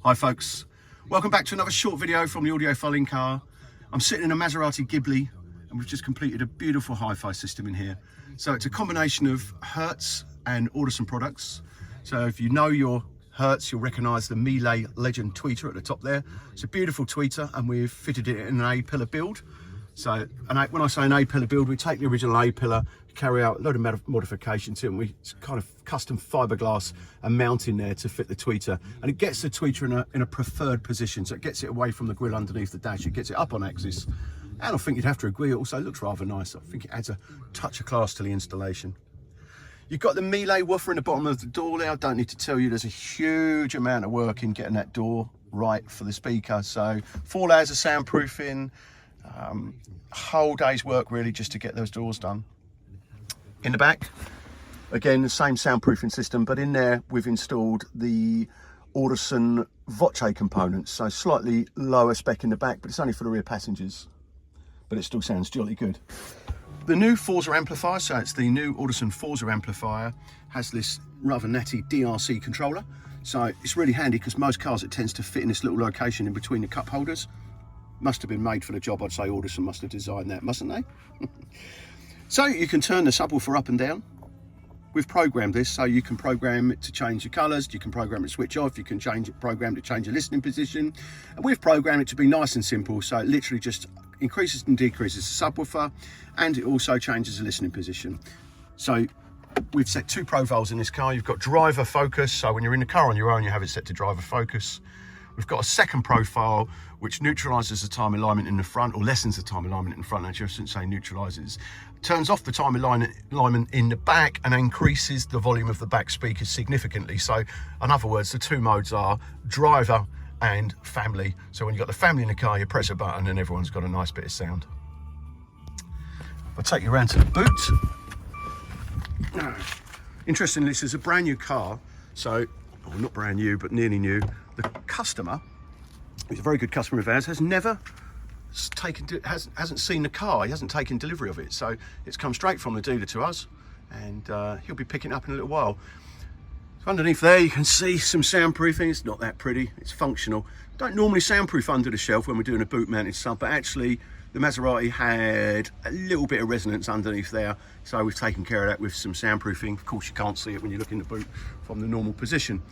Hi folks, welcome back to another short video from the Audiofile-Incar. I'm sitting in a Maserati Ghibli and we've just completed a beautiful hi-fi system in here. So it's a combination of Hertz and Audison products. So if you know your Hertz, you'll recognise the Miele Legend tweeter at the top there. It's a beautiful tweeter and we've fitted it in an A-pillar build. So when I say an A-pillar build, we take the original A-pillar, carry out a load of modifications to it, and we kind of custom fiberglass and mount in there to fit the tweeter, and it gets the tweeter in a preferred position, so it gets it away from the grille underneath the dash, it gets it up on axis, and I think you'd have to agree it also looks rather nice. I think it adds a touch of class to the installation. You've got the Miele woofer in the bottom of the door there. I don't need to tell you there's a huge amount of work in getting that door right for the speaker, so 4 layers of soundproofing, whole day's work really just to get those doors done. In the back, again, the same soundproofing system, but in there we've installed the Audison Voce components, so slightly lower spec in the back, but it's only for the rear passengers, but it still sounds jolly good. The new Forza amplifier, so it's the new Audison Forza amplifier, has this rather natty DRC controller, so it's really handy because most cars it tends to fit in this little location in between the cup holders. Must have been made for the job. I'd say Audison must have designed that, mustn't they? So you can turn the subwoofer up and down. We've programmed this, so you can program it to change the colours, you can program it to switch off, you can program it to change the listening position. And we've programmed it to be nice and simple, so it literally just increases and decreases the subwoofer, and it also changes the listening position. So we've set 2 profiles in this car. You've got driver focus, so when you're in the car on your own, you have it set to driver focus. We've got a second profile which neutralises the time alignment in the front, or lessens the time alignment in the front, I shouldn't say neutralises. Turns off the time alignment in the back and increases the volume of the back speakers significantly. So in other words, the 2 modes are driver and family. So when you've got the family in the car, you press a button and everyone's got a nice bit of sound. I'll take you around to the boot. Interestingly, this is a brand new car, so, well, not brand new, but nearly new. The customer, who's a very good customer of ours, hasn't seen the car. He hasn't taken delivery of it, so it's come straight from the dealer to us, and he'll be picking it up in a little while. So underneath there you can see some soundproofing. It's not that pretty, it's functional. Don't normally soundproof under the shelf when we're doing a boot mounted sub, but actually the Maserati had a little bit of resonance underneath there, so we've taken care of that with some soundproofing. Of course you can't see it when you look in the boot from the normal position.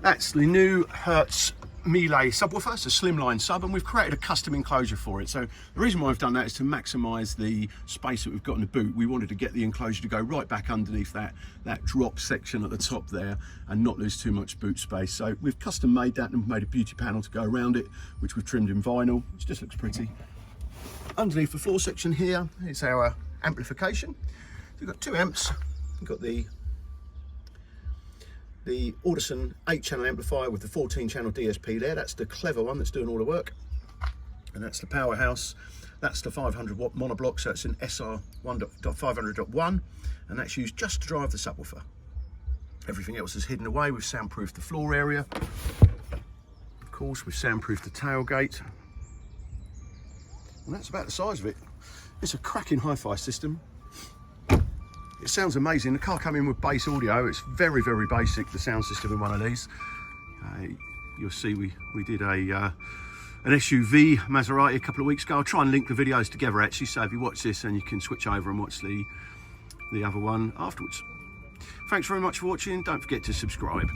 That's the new Hertz Miele subwoofer. It's a slimline sub, and we've created a custom enclosure for it. So the reason why I've done that is to maximise the space that we've got in the boot. We wanted to get the enclosure to go right back underneath that drop section at the top there and not lose too much boot space. So we've custom made that, and we've made a beauty panel to go around it, which we've trimmed in vinyl, which just looks pretty. Underneath the floor section here is our amplification. We've got 2 amps. We've got the Audison 8-channel amplifier with the 14-channel DSP there. That's the clever one that's doing all the work, and that's the powerhouse. That's the 500-watt monoblock, so it's an SR 500.1, and that's used just to drive the subwoofer. Everything else is hidden away. We've soundproofed the floor area. Of course, we've soundproofed the tailgate, and that's about the size of it. It's a cracking hi-fi system. It sounds amazing. The car came in with bass audio. It's very, very basic, the sound system in one of these. You'll see we did an SUV Maserati a couple of weeks ago. I'll try and link the videos together actually, so if you watch this and you can switch over and watch the other one afterwards. Thanks very much for watching. Don't forget to subscribe.